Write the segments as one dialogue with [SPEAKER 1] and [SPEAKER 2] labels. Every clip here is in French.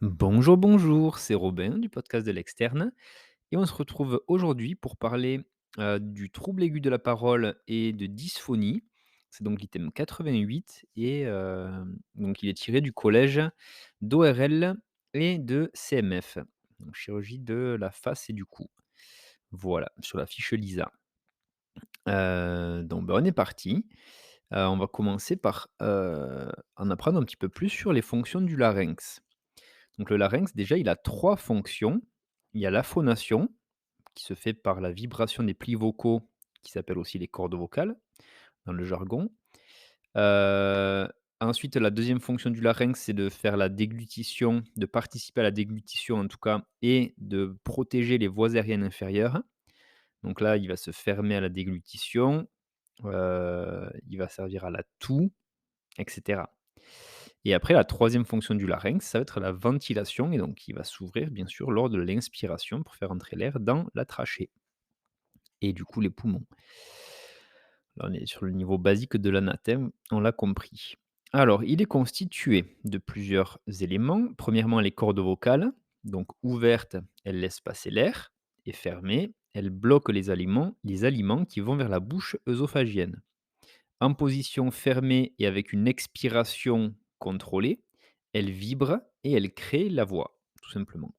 [SPEAKER 1] Bonjour, bonjour, c'est Robin du podcast de l'externe et on se retrouve aujourd'hui pour parler du trouble aigu de la parole et de dysphonie. C'est donc l'item 88 et donc il est tiré du collège d'ORL et de CMF, donc chirurgie de la face et du cou. Voilà, sur la fiche LISA. Donc on est parti. On va commencer par en apprendre un petit peu plus sur les fonctions du larynx. Donc le larynx, déjà, il a 3 fonctions. Il y a la phonation, qui se fait par la vibration des plis vocaux, qui s'appellent aussi les cordes vocales dans le jargon. Heu, Ensuite, la deuxième fonction du larynx, c'est de faire la déglutition, de participer à la déglutition en tout cas et de protéger les voies aériennes inférieures. Donc là, il va se fermer à la déglutition, il va servir à la toux et cetera. Et après la troisième fonction du larynx, ça va être la ventilation et donc il va s'ouvrir bien sûr lors de l'inspiration pour faire entrer l'air dans la trachée et du coup les poumons. Là, on est sur le niveau basique de l'anathème, on l'a compris. Alors, il est constitué de plusieurs éléments. Premièrement, les cordes vocales, donc ouvertes, elles laissent passer l'air, et fermées, elles bloquent les aliments qui vont vers la bouche œsophagienne. En position fermée et avec une expiration contrôlée, elle vibre et elle crée la voix, tout simplement.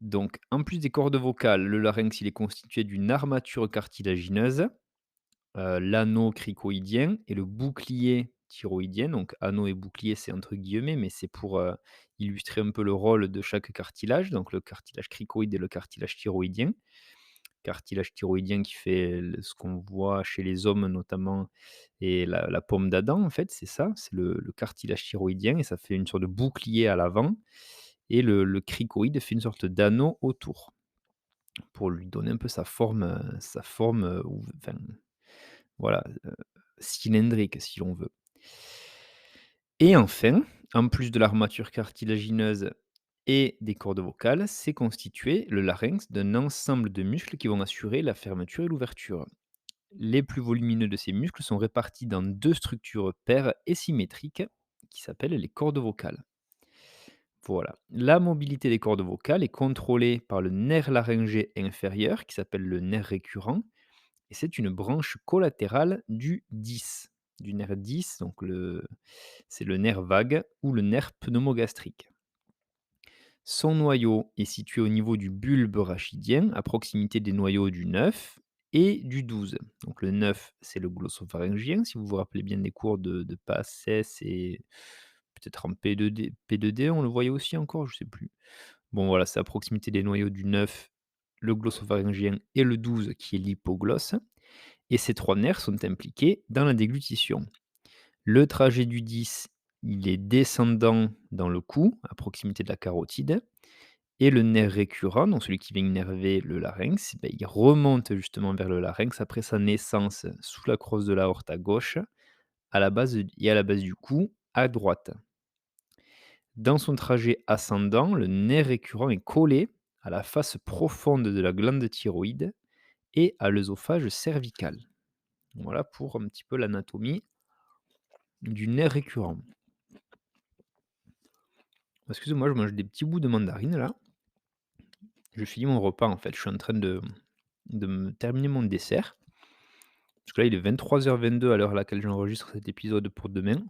[SPEAKER 1] Donc, en plus des cordes vocales, le larynx il est constitué d'une armature cartilagineuse, l'anneau cricoïdien et le bouclier thyroïdien. Donc, anneau et bouclier, c'est entre guillemets, mais c'est pour illustrer un peu le rôle de chaque cartilage. Donc, le cartilage cricoïde et le cartilage thyroïdien. Cartilage thyroïdien qui fait ce qu'on voit chez les hommes notamment et la pomme d'Adam en fait, c'est ça, c'est le cartilage thyroïdien et ça fait une sorte de bouclier à l'avant et le cricoïde fait une sorte d'anneau autour pour lui donner un peu sa forme, ou enfin voilà, cylindrique si l'on veut. Et enfin, en plus de l'armature cartilagineuse et des cordes vocales, c'est constitué le larynx d'un ensemble de muscles qui vont assurer la fermeture et l'ouverture. Les plus volumineux de ces muscles sont répartis dans deux structures paires et symétriques qui s'appellent les cordes vocales. Voilà. La mobilité des cordes vocales est contrôlée par le nerf laryngé inférieur qui s'appelle le nerf récurrent et c'est une branche collatérale du 10. Du nerf 10, donc c'est le nerf vague ou le nerf pneumogastrique. Son noyau est situé au niveau du bulbe rachidien, à proximité des noyaux du 9 et du 12. Donc le 9, c'est le glossopharyngien, si vous vous rappelez bien des cours de PACES et peut-être en P2D, on le voyait aussi encore, je sais plus. Bon voilà, c'est à proximité des noyaux du 9, le glossopharyngien et le 12 qui est l'hypoglosse. Et ces trois nerfs sont impliqués dans la déglutition. Le trajet du 10, il est descendant dans le cou, à proximité de la carotide. Et le nerf récurrent, donc celui qui vient innerver le larynx, il remonte justement vers le larynx après sa naissance sous la crosse de l'aorte à gauche, à la base du cou à droite. Dans son trajet ascendant, le nerf récurrent est collé à la face profonde de la glande thyroïde et à l'œsophage cervical. Voilà pour un petit peu l'anatomie du nerf récurrent. Excusez-moi, je mange des petits bouts de mandarine là. Je finis mon repas en fait, je suis en train de me terminer mon dessert. Parce que là, il est 23h22 à l'heure à laquelle j'enregistre cet épisode pour demain.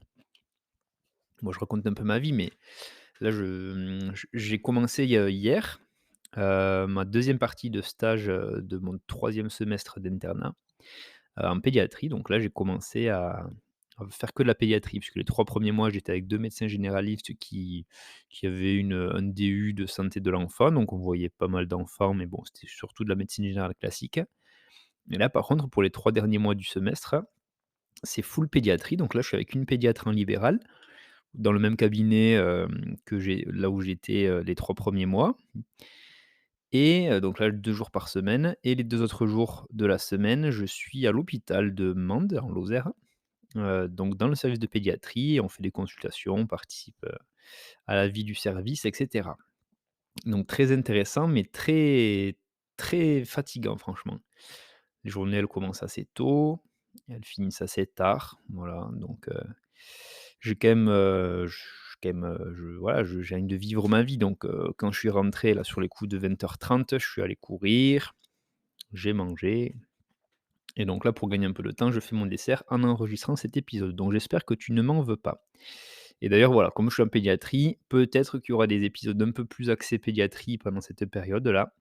[SPEAKER 1] Moi, je raconte un peu ma vie, mais là, j'ai commencé hier, ma deuxième partie de stage, de mon troisième semestre d'internat, en pédiatrie. Donc là, j'ai commencé à faire que de la pédiatrie, puisque les 3 premiers mois, j'étais avec 2 médecins généralistes qui avaient un DU de santé de l'enfant, donc on voyait pas mal d'enfants, mais bon, c'était surtout de la médecine générale classique. Et là, par contre, pour les 3 derniers mois du semestre, c'est full pédiatrie, donc là, je suis avec une pédiatre en libéral, dans le même cabinet, que j'ai là où j'étais, les 3 premiers mois et donc là, 2 jours par semaine et les 2 autres jours de la semaine, je suis à l'hôpital de Mende, en Lozère, donc dans le service de pédiatrie. On fait des consultations, on participe, à la vie du service et cetera. Donc très intéressant, mais très, très fatigant franchement. Les journées, elles commencent assez tôt, elles finissent assez tard, voilà, donc j'ai quand même, quand même, voilà, j'ai envie de vivre ma vie donc quand je suis rentré là sur les coups de 20h30, je suis allé courir, j'ai mangé et donc là, pour gagner un peu de temps, je fais mon dessert en enregistrant cet épisode. Donc j'espère que tu ne m'en veux pas. Et d'ailleurs, voilà, comme je suis en pédiatrie, peut-être qu'il y aura des épisodes un peu plus axés pédiatrie pendant cette période-là.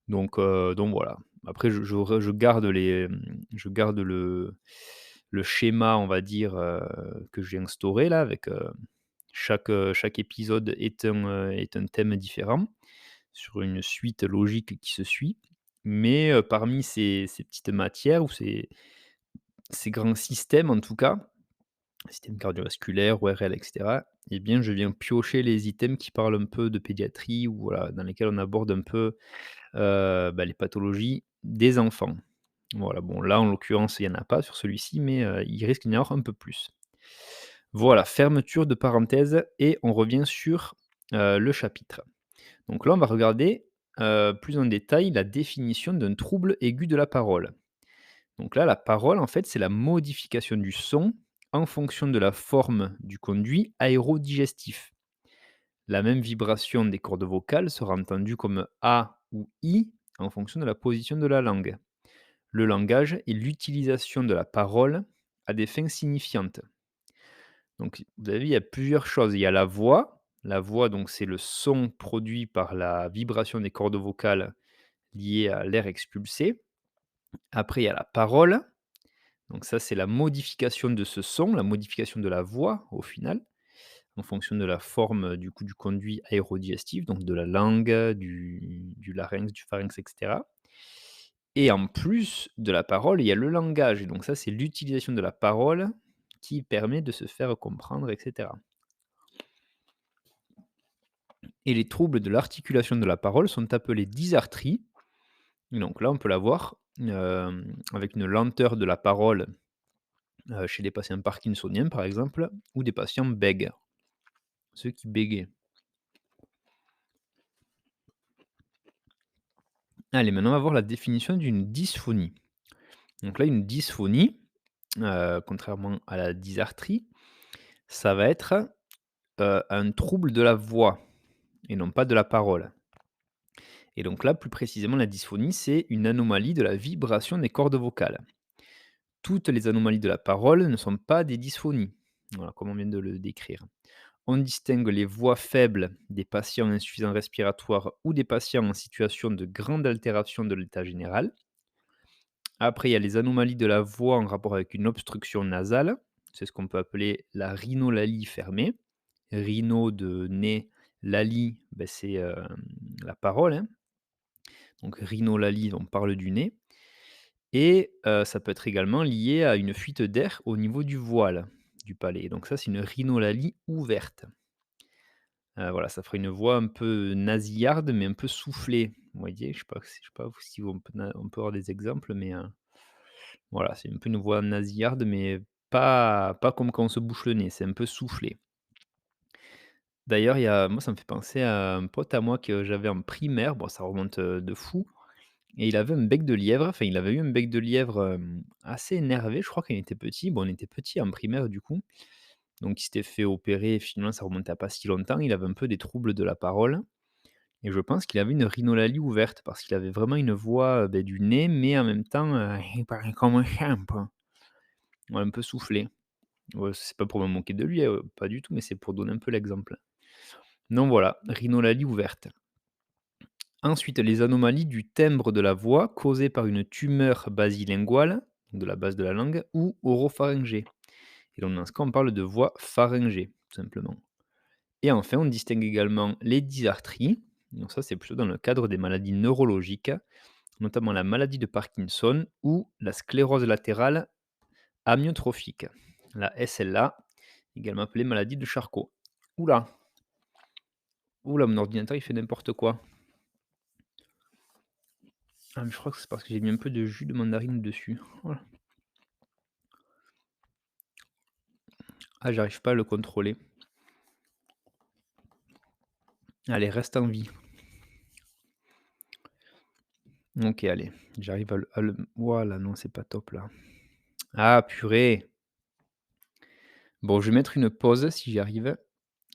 [SPEAKER 1] Donc voilà. Après je garde je garde le schéma, on va dire, que j'ai instauré là avec, chaque épisode est un thème différent, sur une suite logique qui se suit. Mais, parmi ces petites matières ou ces grands systèmes en tout cas, système cardiovasculaire, ORL et cetera, eh bien je viens piocher les items qui parlent un peu de pédiatrie ou voilà, dans lesquels on aborde un peu, les pathologies des enfants. Voilà, bon là, en l'occurrence, il y en a pas sur celui-ci, mais il risque d'y en avoir un peu plus. Voilà, fermeture de parenthèse et on revient sur, le chapitre. Donc là, on va regarder, plus en détail la définition d'un trouble aigu de la parole. Donc là, la parole, en fait, c'est la modification du son en fonction de la forme du conduit aérodigestif. La même vibration des cordes vocales sera entendue comme A ou I en fonction de la position de la langue. Le langage est l'utilisation de la parole à des fins signifiantes. Donc, vous avez vu, il y a plusieurs choses. Il y a la voix. La voix, donc, c'est le son produit par la vibration des cordes vocales liées à l'air expulsé. Après, il y a la parole. Donc ça, c'est la modification de ce son, la modification de la voix au final, en fonction de la forme, du coup, du conduit aérodigestif, donc de la langue, du larynx, du pharynx et cetera. Et en plus de la parole, il y a le langage et donc ça, c'est l'utilisation de la parole qui permet de se faire comprendre et cetera. Et les troubles de l'articulation de la parole sont appelés dysarthries. Donc là, on peut la voir, avec une lenteur de la parole, chez les patients parkinsoniens, par exemple, ou des patients bègues, ceux qui bégayent. Allez, maintenant, on va voir la définition d'une dysphonie. Donc là, une dysphonie, contrairement à la dysarthrie, ça va être, un trouble de la voix et non pas de la parole. Et donc là, plus précisément, la dysphonie, c'est une anomalie de la vibration des cordes vocales. Toutes les anomalies de la parole ne sont pas des dysphonies, voilà, comme on vient de le décrire. On distingue les voix faibles des patients insuffisants respiratoires ou des patients en situation de grande altération de l'état général. Après, il y a les anomalies de la voix en rapport avec une obstruction nasale. C'est ce qu'on peut appeler la rhinolalie fermée. Rhino de nez, lalie, c'est la parole, hein. Donc rhinolalie, on parle du nez. Et ça peut être également lié à une fuite d'air au niveau du voile du palais. Donc ça, c'est une rhinolalie ouverte. Voilà, ça ferait une voix un peu nasillarde, mais un peu soufflée. Vous voyez? Je sais pas si on peut avoir des exemples, mais voilà, c'est un peu une voix nasillarde, mais pas comme quand on se bouche le nez, c'est un peu soufflé. D'ailleurs, moi, ça me fait penser à un pote à moi que j'avais en primaire, bon, ça remonte, de fou et il avait un bec de lièvre, enfin, il avait eu un bec de lièvre, assez énervé, je crois, quand il était petit. Bon, on était petit en primaire, du coup, donc il s'était fait opérer, finalement, ça remontait à pas si longtemps. Il avait un peu des troubles de la parole et je pense qu'il avait une rhinolalie ouverte parce qu'il avait vraiment une voix, du nez, mais en même temps, il parlait comme un chien, quoi. Ouais, un peu soufflé. Ouais, c'est pas pour me moquer de lui, pas du tout, mais c'est pour donner un peu l'exemple. Donc voilà, rhinolalie ouverte. Ensuite, les anomalies du timbre de la voix causées par une tumeur basilinguale, donc de la base de la langue, ou oropharyngée. Et donc dans ce cas, on parle de voix pharyngée, tout simplement. Et enfin, on distingue également les dysarthries. Donc ça, c'est plutôt dans le cadre des maladies neurologiques, notamment la maladie de Parkinson ou la sclérose latérale amyotrophique, la SLA, également appelée maladie de Charcot. Oula, oula, mon ordinateur il fait n'importe quoi. Ah, mais je crois que c'est parce que j'ai mis un peu de jus de mandarine dessus. Voilà. Ah, j'arrive pas à le contrôler. Allez, reste en vie. OK, allez, j'arrive à le voilà, non, c'est pas top là. Ah purée! Bon, je vais mettre une pause si j'y arrive.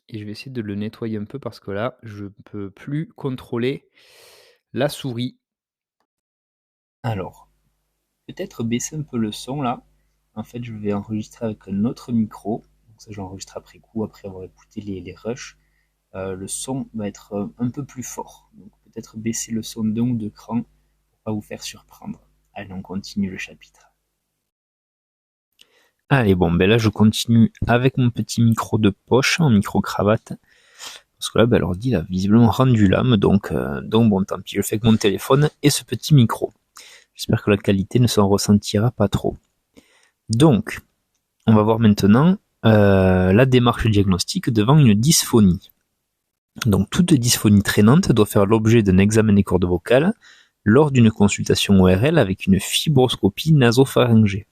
[SPEAKER 1] et je vais essayer de le nettoyer un peu parce que là, je peux plus contrôler la souris. Alors, peut-être baisser un peu le son là. En fait, je vais enregistrer avec un autre micro. Donc ça, j'enregistre après coup, après avoir écouté les rushs. Le son va être un peu plus fort. Donc peut-être baisser le son d'un ou deux crans pour pas vous faire surprendre. Allez, on continue le chapitre. Allez, bon, ben là, je continue avec mon petit micro de poche, en micro-cravate. Parce que là, ben, l'ordi, il a visiblement rendu l'âme, donc bon, tant pis, je fais avec mon téléphone et ce petit micro. J'espère que la qualité ne s'en ressentira pas trop. Donc, on va voir maintenant la démarche diagnostique devant une dysphonie. Donc, toute dysphonie traînante doit faire l'objet d'un examen des cordes vocales lors d'une consultation ORL avec une fibroscopie nasopharyngée.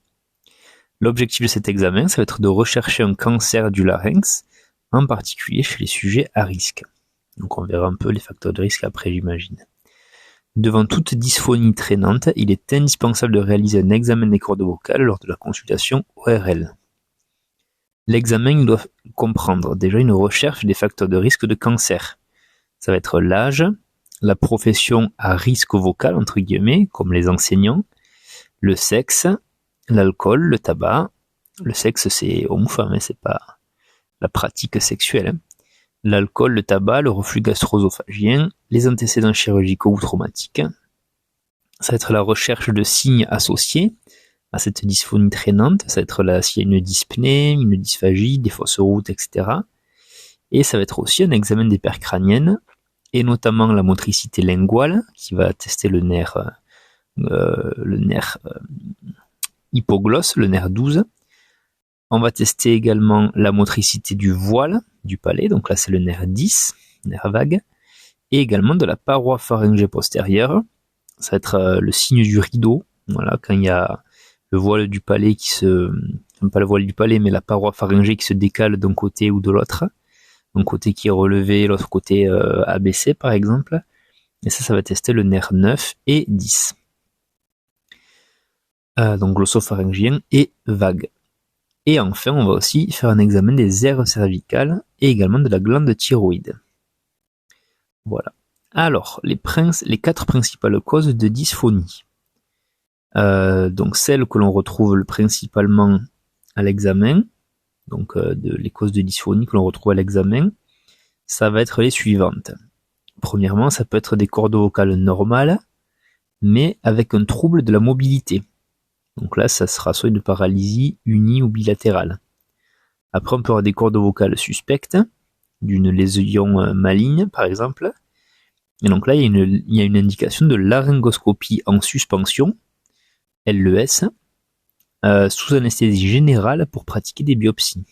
[SPEAKER 1] L'objectif de cet examen, ça va être de rechercher un cancer du larynx, en particulier chez les sujets à risque. Donc on verra un peu les facteurs de risque après, j'imagine. Devant toute dysphonie traînante, il est indispensable de réaliser un examen des cordes vocales lors de la consultation ORL. L'examen doit comprendre déjà une recherche des facteurs de risque de cancer. Ça va être l'âge, la profession à risque vocal, entre guillemets, comme les enseignants, le sexe, l'alcool, le tabac. Le sexe, c'est homme-femme, c'est pas la pratique sexuelle. L'alcool, le tabac, le reflux gastro-œsophagien, les antécédents chirurgicaux ou traumatiques. Ça va être la recherche de signes associés à cette dysphonie traînante. Ça va être là s'il y a une dyspnée, une dysphagie, des fausses routes, etc. Et ça va être aussi un examen des paires crâniennes, et notamment la motricité linguale, qui va tester le nerf hypoglosse, le nerf 12. On va tester également la motricité du voile, du palais, donc là c'est le nerf 10, nerf vague, et également de la paroi pharyngée postérieure. Ça va être le signe du rideau, voilà, quand il y a le voile du palais pas le voile du palais, mais la paroi pharyngée qui se décale d'un côté ou de l'autre. Un côté qui est relevé, l'autre côté abaissé par exemple. Et ça va tester le nerf 9 et 10. Donc glossopharyngien et vague. Et enfin, on va aussi faire un examen des aires cervicales et également de la glande thyroïde. Voilà. Alors, les 4 principales causes de dysphonie. Donc celles que l'on retrouve principalement à l'examen, donc les causes de dysphonie que l'on retrouve à l'examen, ça va être les suivantes. Premièrement, ça peut être des cordes vocales normales, mais avec un trouble de la mobilité. Donc là, ça sera soit une paralysie unie ou bilatérale. Après, on peut avoir des cordes vocales suspectes, d'une lésion maligne par exemple. Et donc là, il y a une indication de laryngoscopie en suspension, LES, sous anesthésie générale pour pratiquer des biopsies.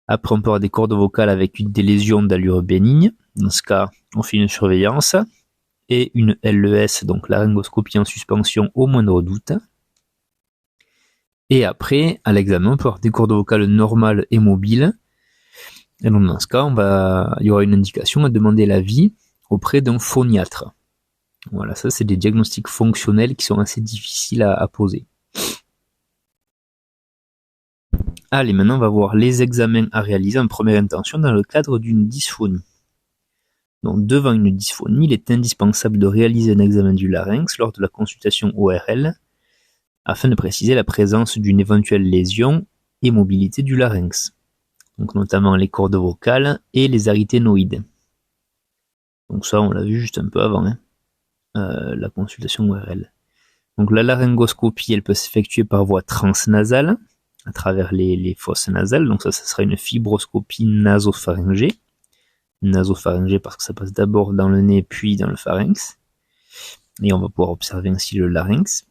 [SPEAKER 1] Après, on peut avoir des cordes vocales avec des lésions d'allure bénigne. Dans ce cas, on fait une surveillance et une LES, donc laryngoscopie en suspension au moindre doute. Et après, à l'examen, on peut avoir des cordes vocales normales et mobiles. Et donc dans ce cas, il y aura une indication à demander l'avis auprès d'un phoniatre. Voilà, ça c'est des diagnostics fonctionnels qui sont assez difficiles à poser. Allez, maintenant on va voir les examens à réaliser en première intention dans le cadre d'une dysphonie. Donc devant une dysphonie, il est indispensable de réaliser un examen du larynx lors de la consultation ORL afin de préciser la présence d'une éventuelle lésion et mobilité du larynx. Donc notamment les cordes vocales et les aryténoïdes. Donc ça, on l'a vu juste un peu avant, la consultation ORL. Donc la laryngoscopie, elle peut s'effectuer par voie transnasale, à travers les fosses nasales. Donc ça sera une fibroscopie nasopharyngée. Nasopharyngée parce que ça passe d'abord dans le nez, puis dans le pharynx. Et on va pouvoir observer ainsi le larynx.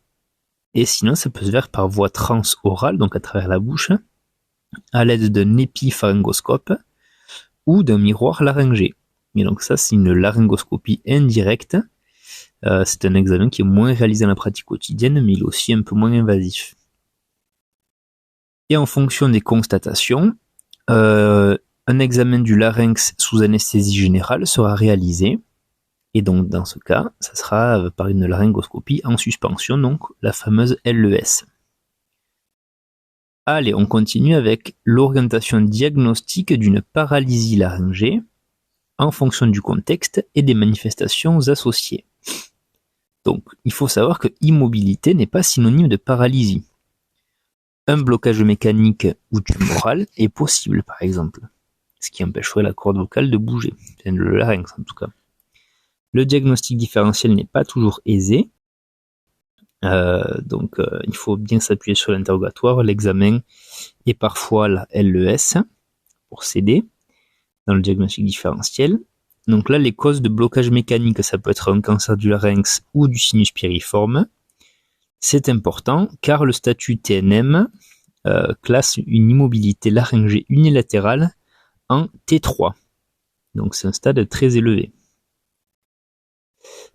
[SPEAKER 1] Et sinon, ça peut se faire par voie transorale, donc à travers la bouche, à l'aide d'un épipharyngoscope ou d'un miroir laryngé. Et donc ça, c'est une laryngoscopie indirecte. C'est un examen qui est moins réalisé dans la pratique quotidienne, mais il est aussi un peu moins invasif. Et en fonction des constatations, un examen du larynx sous anesthésie générale sera réalisé. Et donc dans ce cas, ça sera par une laryngoscopie en suspension, donc la fameuse LES. Allez, on continue avec l'orientation diagnostique d'une paralysie laryngée en fonction du contexte et des manifestations associées. Donc, il faut savoir que immobilité n'est pas synonyme de paralysie. Un blocage mécanique ou tumoral est possible, par exemple, ce qui empêcherait la corde vocale de bouger, le larynx en tout cas. Le diagnostic différentiel n'est pas toujours aisé, donc il faut bien s'appuyer sur l'interrogatoire, l'examen et parfois la LES pour s'aider dans le diagnostic différentiel. Donc là, les causes de blocage mécanique, ça peut être un cancer du larynx ou du sinus piriforme. C'est important car le statut TNM classe une immobilité laryngée unilatérale en T3. Donc c'est un stade très élevé.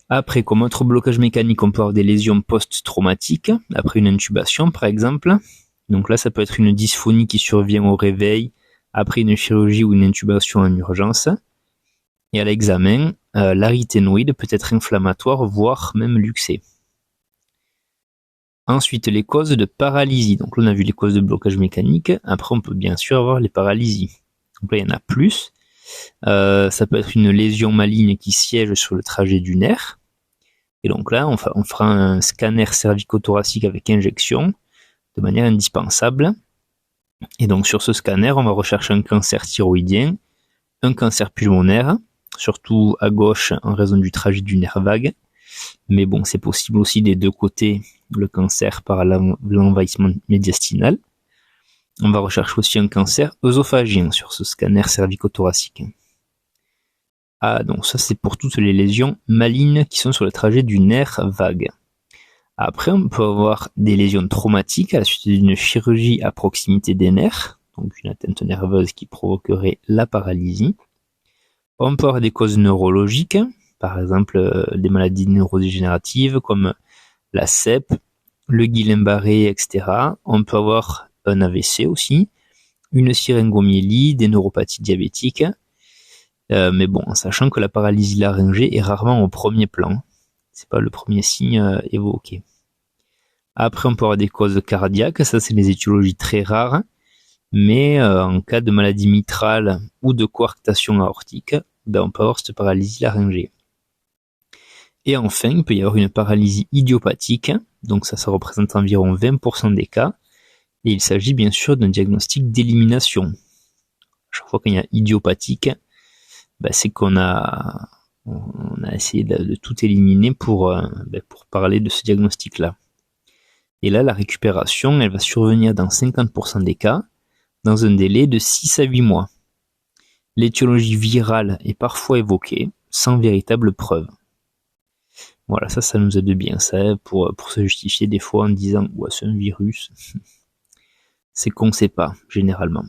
[SPEAKER 1] Après, comme autre blocage mécanique, on peut avoir des lésions post-traumatiques, après une intubation par exemple. Donc là, ça peut être une dysphonie qui survient au réveil, après une chirurgie ou une intubation en urgence. Et à l'examen, l'arythénoïde peut être inflammatoire, voire même luxé. Ensuite, les causes de paralysie. Donc là, on a vu les causes de blocage mécanique. Après, on peut bien sûr avoir les paralysies. Donc là, il y en a plus. Ça peut être une lésion maligne qui siège sur le trajet du nerf. Et donc là, on fera un scanner cervico-thoracique avec injection de manière indispensable. Et donc sur ce scanner, on va rechercher un cancer thyroïdien, un cancer pulmonaire, surtout à gauche en raison du trajet du nerf vague. Mais bon, c'est possible aussi des deux côtés, le cancer par l'envahissement médiastinal. On va rechercher aussi un cancer œsophagien sur ce scanner cervico-thoracique. Ah, donc ça c'est pour toutes les lésions malignes qui sont sur le trajet du nerf vague. Après, on peut avoir des lésions traumatiques à la suite d'une chirurgie à proximité des nerfs, donc une atteinte nerveuse qui provoquerait la paralysie. On peut avoir des causes neurologiques, par exemple des maladies neurodégénératives comme la CEP, le Guillain-Barré, etc. On peut avoir un AVC aussi, une syringomyélie, des neuropathies diabétiques. Mais bon, en sachant que la paralysie laryngée est rarement au premier plan. C'est pas le premier signe évoqué. Après, on peut avoir des causes cardiaques, ça c'est des étiologies très rares, mais en cas de maladie mitrale ou de coarctation aortique, on peut avoir cette paralysie laryngée. Et enfin, il peut y avoir une paralysie idiopathique, donc ça représente environ 20% des cas, et il s'agit bien sûr d'un diagnostic d'élimination. Chaque fois qu'il y a idiopathique, c'est qu'on a essayé de tout éliminer pour parler de ce diagnostic-là. Et là, la récupération, elle va survenir dans 50% des cas, dans un délai de 6 à 8 mois. L'étiologie virale est parfois évoquée, sans véritable preuve. Voilà, ça nous aide bien, ça, pour se justifier des fois en disant « ouais, c'est un virus ». C'est qu'on ne sait pas, généralement.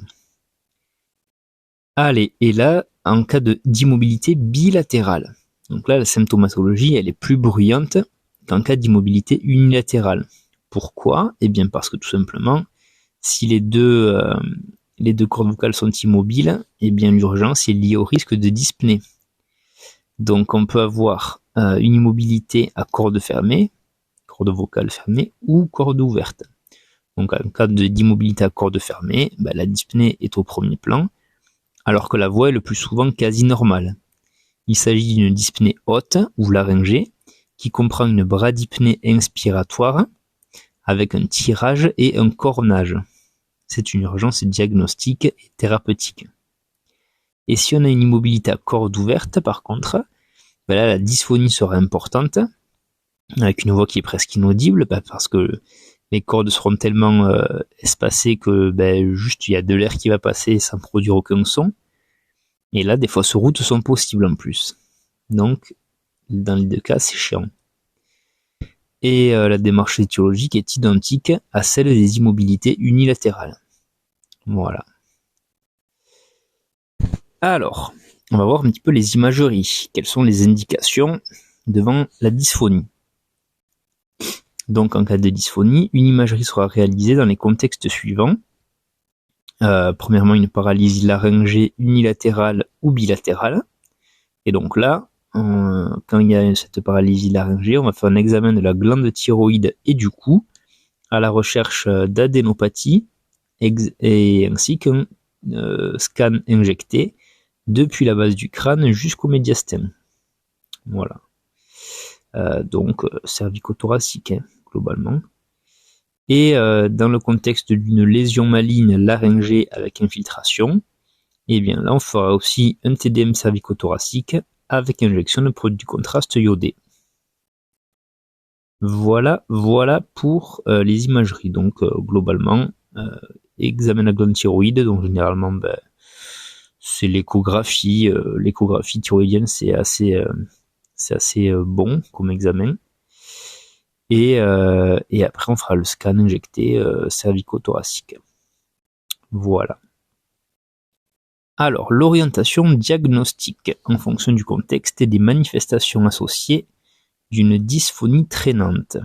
[SPEAKER 1] Allez, et là, en cas d'immobilité bilatérale. Donc là, la symptomatologie, elle est plus bruyante qu'en cas d'immobilité unilatérale. Pourquoi ? Eh bien parce que tout simplement, si les deux cordes vocales sont immobiles, eh bien l'urgence est liée au risque de dyspnée. Donc on peut avoir une immobilité à corde fermée, corde vocale fermée, ou corde ouverte. Donc en cas d'immobilité à corde fermée, la dyspnée est au premier plan, alors que la voix est le plus souvent quasi normale. Il s'agit d'une dyspnée haute ou laryngée qui comprend une bradypnée inspiratoire avec un tirage et un cornage. C'est une urgence diagnostique et thérapeutique. Et si on a une immobilité à corde ouverte, par contre, là, la dysphonie sera importante, avec une voix qui est presque inaudible, parce que les cordes seront tellement espacées que juste il y a de l'air qui va passer sans produire aucun son. Et là, des fausses routes sont possibles en plus. Donc, dans les deux cas, c'est chiant. Et la démarche étiologique est identique à celle des immobilités unilatérales. Voilà. Alors, on va voir un petit peu les imageries. Quelles sont les indications devant la dysphonie ? Donc, en cas de dysphonie, une imagerie sera réalisée dans les contextes suivants. Premièrement, une paralysie laryngée unilatérale ou bilatérale. Et donc là, quand il y a cette paralysie laryngée, on va faire un examen de la glande thyroïde et du cou à la recherche d'adénopathie et ainsi qu'un scan injecté depuis la base du crâne jusqu'au médiastin. Voilà. Donc cervico-thoracique, globalement. Et dans le contexte d'une lésion maligne laryngée avec infiltration, et bien là on fera aussi un TDM cervico-thoracique avec injection de produits de contraste iodés. Voilà pour les imageries. Donc globalement, examen de la glande thyroïde, donc généralement c'est l'échographie. L'échographie thyroïdienne c'est assez bon comme examen. Et après on fera le scan injecté cervico-thoracique. Voilà. Alors, l'orientation diagnostique en fonction du contexte et des manifestations associées d'une dysphonie traînante.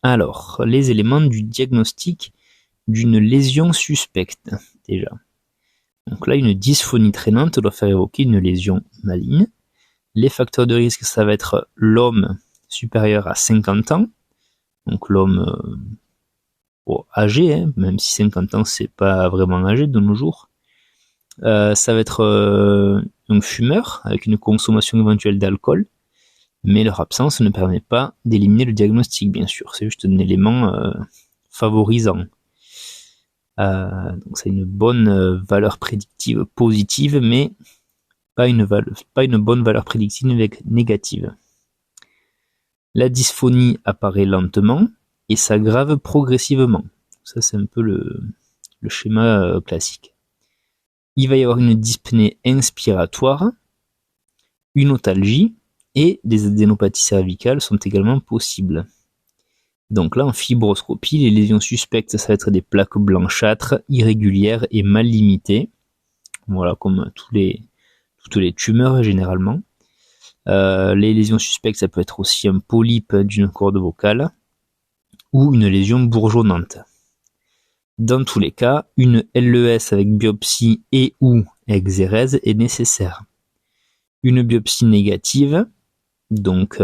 [SPEAKER 1] Alors, les éléments du diagnostic d'une lésion suspecte, déjà. Donc là, une dysphonie traînante doit faire évoquer une lésion maligne. Les facteurs de risque, ça va être l'homme supérieur à 50 ans, donc l'homme âgé, hein, même si 50 ans, c'est pas vraiment âgé de nos jours. Ça va être un fumeur avec une consommation éventuelle d'alcool, mais leur absence ne permet pas d'éliminer le diagnostic, bien sûr. C'est juste un élément favorisant. Donc c'est une bonne valeur prédictive positive, mais pas une bonne valeur prédictive négative. La dysphonie apparaît lentement et s'aggrave progressivement. Ça c'est un peu le schéma classique. Il va y avoir une dyspnée inspiratoire, une otalgie et des adénopathies cervicales sont également possibles. Donc là, en fibroscopie, les lésions suspectes, ça va être des plaques blanchâtres, irrégulières et mal limitées. Voilà, comme toutes les tumeurs généralement. Les lésions suspectes, ça peut être aussi un polype d'une corde vocale ou une lésion bourgeonnante. Dans tous les cas, une LES avec biopsie et ou exérèse est nécessaire. Une biopsie négative, donc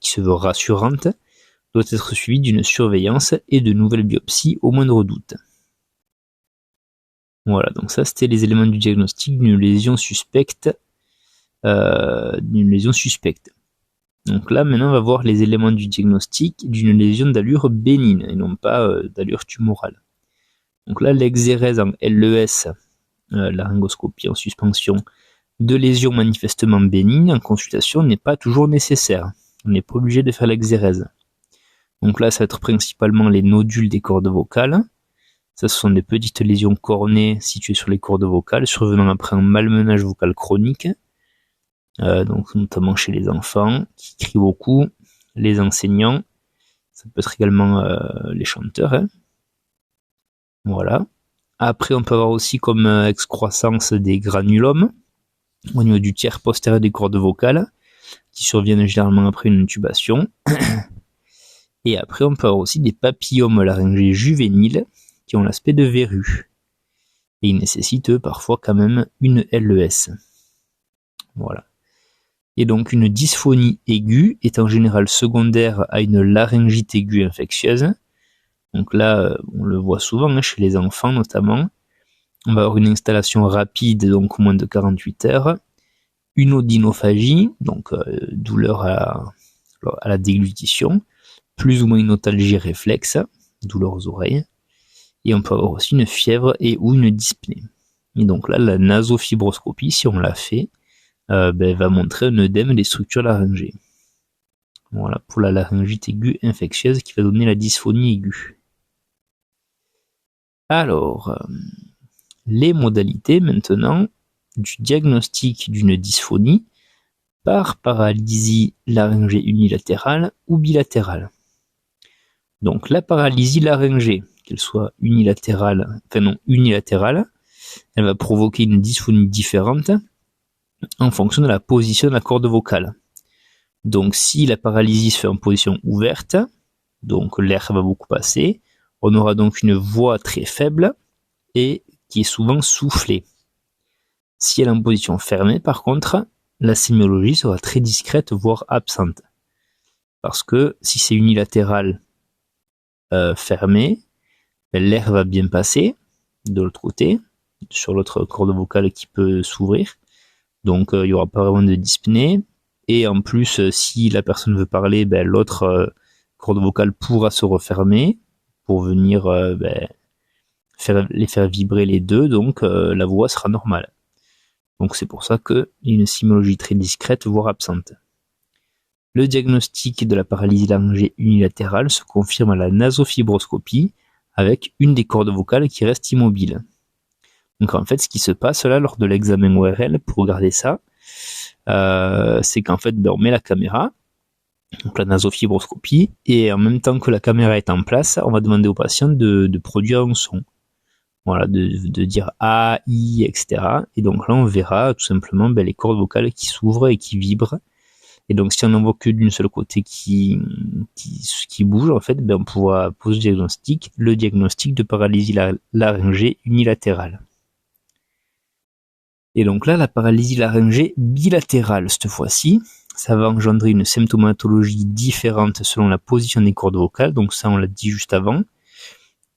[SPEAKER 1] qui se veut rassurante, doit être suivie d'une surveillance et de nouvelles biopsies au moindre doute. Voilà, donc ça c'était les éléments du diagnostic d'une lésion suspecte. Donc là maintenant on va voir les éléments du diagnostic d'une lésion d'allure bénigne et non pas d'allure tumorale. Donc là l'exérèse en LES, laryngoscopie en suspension, de lésions manifestement bénignes en consultation n'est pas toujours nécessaire. On n'est pas obligé de faire l'exérèse. Donc là, ça va être principalement les nodules des cordes vocales. Ça, ce sont des petites lésions cornées situées sur les cordes vocales, survenant après un malmenage vocal chronique. Donc notamment chez les enfants qui crient beaucoup, les enseignants, ça peut être également les chanteurs. Hein. Voilà. Après, on peut avoir aussi comme excroissance des granulomes au niveau du tiers postérieur des cordes vocales, qui surviennent généralement après une intubation. Et après, on peut avoir aussi des papillomes laryngés juvéniles qui ont l'aspect de verrues. Et ils nécessitent eux, parfois quand même une LES. Voilà. Et donc une dysphonie aiguë est en général secondaire à une laryngite aiguë infectieuse. Donc là, on le voit souvent hein, chez les enfants notamment. On va avoir une installation rapide, donc moins de 48 heures. Une odynophagie, donc douleur à la déglutition. Plus ou moins une otalgie réflexe, douleur aux oreilles. Et on peut avoir aussi une fièvre et ou une dyspnée. Et donc là, la nasofibroscopie, si on l'a fait, va montrer un œdème des structures laryngées. Voilà, pour la laryngite aiguë infectieuse qui va donner la dysphonie aiguë. Alors, les modalités maintenant du diagnostic d'une dysphonie par paralysie laryngée unilatérale ou bilatérale. Donc la paralysie laryngée, qu'elle soit unilatérale, elle va provoquer une dysphonie différente en fonction de la position de la corde vocale. Donc si la paralysie se fait en position ouverte, donc l'air va beaucoup passer, on aura donc une voix très faible et qui est souvent soufflée. Si elle est en position fermée, par contre, la sémiologie sera très discrète, voire absente. Parce que si c'est unilatéral fermé, l'air va bien passer de l'autre côté, sur l'autre corde vocale qui peut s'ouvrir. Donc il n'y aura pas vraiment de dyspnée. Et en plus, si la personne veut parler, l'autre corde vocale pourra se refermer pour venir les faire vibrer les deux, donc la voix sera normale. Donc c'est pour ça qu'il y a une sémiologie très discrète, voire absente. Le diagnostic de la paralysie laryngée unilatérale se confirme à la nasofibroscopie avec une des cordes vocales qui reste immobile. Donc en fait, ce qui se passe là lors de l'examen ORL, pour regarder ça, c'est qu'en fait, on met la caméra, donc la nasofibroscopie, et en même temps que la caméra est en place, on va demander au patient de produire un son. Voilà, de dire A, I, etc. Et donc là, on verra tout simplement les cordes vocales qui s'ouvrent et qui vibrent. Et donc, si on n'en voit que d'une seule côté qui bouge, en fait, on pourra poser le diagnostic de paralysie laryngée unilatérale. Et donc là, la paralysie laryngée bilatérale, cette fois-ci, ça va engendrer une symptomatologie différente selon la position des cordes vocales. Donc ça, on l'a dit juste avant.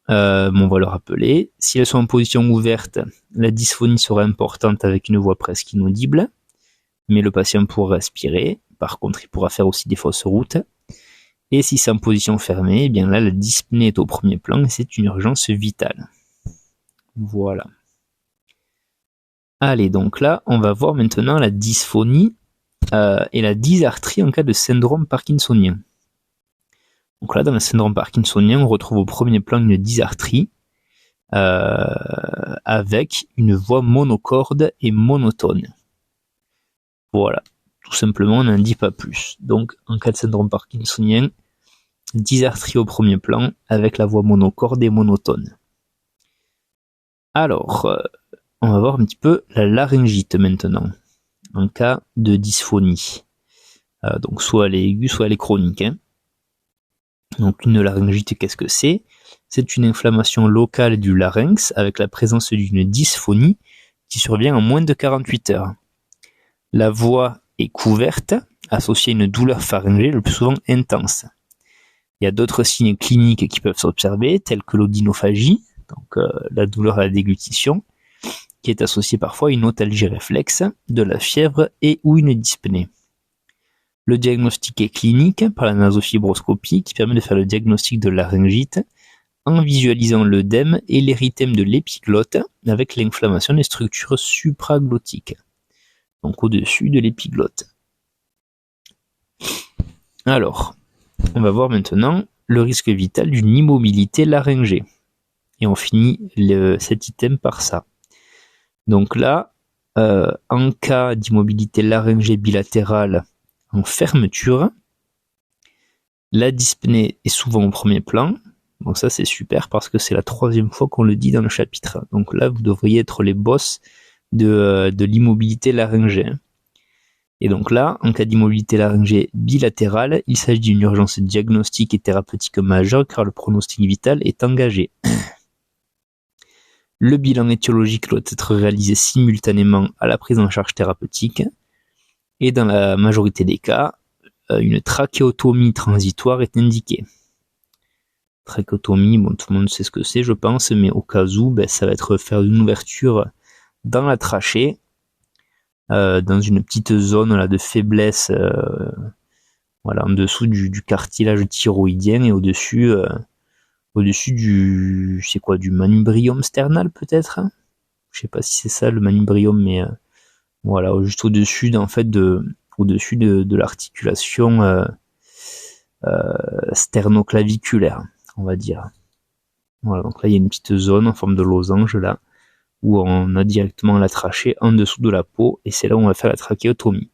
[SPEAKER 1] On va le rappeler. Si elles sont en position ouverte, la dysphonie sera importante avec une voix presque inaudible, mais le patient pourra respirer. Par contre, il pourra faire aussi des fausses routes. Et si c'est en position fermée, eh bien là, la dyspnée est au premier plan et c'est une urgence vitale. Voilà. Allez, donc là, on va voir maintenant la dysphonie et la dysarthrie en cas de syndrome parkinsonien. Donc là, dans le syndrome parkinsonien, on retrouve au premier plan une dysarthrie avec une voix monocorde et monotone. Voilà, tout simplement, on n'en dit pas plus. Donc, en cas de syndrome parkinsonien, dysarthrie au premier plan avec la voix monocorde et monotone. Alors, on va voir un petit peu la laryngite maintenant, en cas de dysphonie. Donc, soit elle est aiguë, soit elle est chronique. Donc, une laryngite, qu'est-ce que c'est ? C'est une inflammation locale du larynx avec la présence d'une dysphonie qui survient en moins de 48 heures. La voix est couverte, associée à une douleur pharyngée le plus souvent intense. Il y a d'autres signes cliniques qui peuvent s'observer, tels que l'odynophagie, donc la douleur à la déglutition, qui est associée parfois à une otalgie réflexe, de la fièvre et ou une dyspnée. Le diagnostic est clinique par la nasofibroscopie qui permet de faire le diagnostic de laryngite en visualisant l'œdème et l'érythème de l'épiglotte avec l'inflammation des structures supraglottiques, donc au-dessus de l'épiglotte. Alors, on va voir maintenant le risque vital d'une immobilité laryngée. Et on finit cet item par ça. Donc là, en cas d'immobilité laryngée bilatérale en fermeture, la dyspnée est souvent au premier plan. Donc ça, c'est super parce que c'est la 3e fois qu'on le dit dans le chapitre. Donc là, vous devriez être les boss de l'immobilité laryngée. Et donc là, en cas d'immobilité laryngée bilatérale, il s'agit d'une urgence diagnostique et thérapeutique majeure car le pronostic vital est engagé. Le bilan étiologique doit être réalisé simultanément à la prise en charge thérapeutique. Et dans la majorité des cas, une trachéotomie transitoire est indiquée. Trachéotomie, tout le monde sait ce que c'est, je pense, mais au cas où, ça va être faire une ouverture dans la trachée, dans une petite zone là, de faiblesse, en dessous du cartilage thyroïdien et au-dessus du, c'est quoi, du manubrium sternal peut-être ? Je sais pas si c'est ça le manubrium, mais voilà, juste au-dessus au-dessus de l'articulation sternoclaviculaire, on va dire. Voilà, donc là il y a une petite zone en forme de losange là, où on a directement la trachée en dessous de la peau, et c'est là où on va faire la trachéotomie.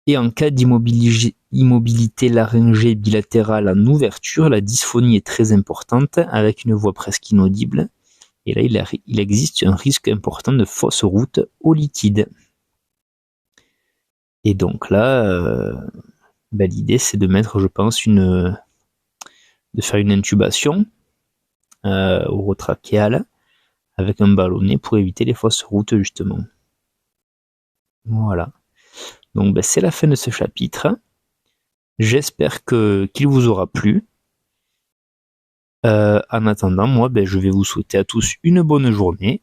[SPEAKER 1] Et en cas d'immobilité laryngée bilatérale en ouverture, la dysphonie est très importante, avec une voix presque inaudible, et là il existe un risque important de fausse route au liquide. Et donc là, l'idée c'est de mettre, je pense, de faire une intubation orotrachéale avec un ballonnet pour éviter les fausses routes justement. Voilà. Donc c'est la fin de ce chapitre. J'espère qu'il vous aura plu. En attendant, moi, je vais vous souhaiter à tous une bonne journée.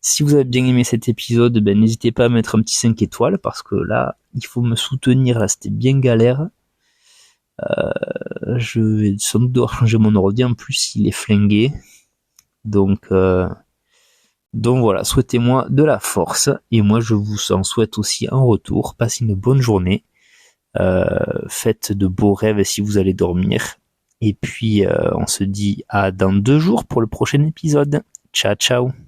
[SPEAKER 1] Si vous avez bien aimé cet épisode, n'hésitez pas à mettre un petit 5 étoiles parce que là, il faut me soutenir, là, c'était bien galère. Je vais sans doute devoir changer mon ordi, en plus il est flingué. Donc voilà, souhaitez-moi de la force et moi je vous en souhaite aussi en retour. Passez une bonne journée, faites de beaux rêves si vous allez dormir. Et puis on se dit à dans 2 jours pour le prochain épisode. Ciao ciao.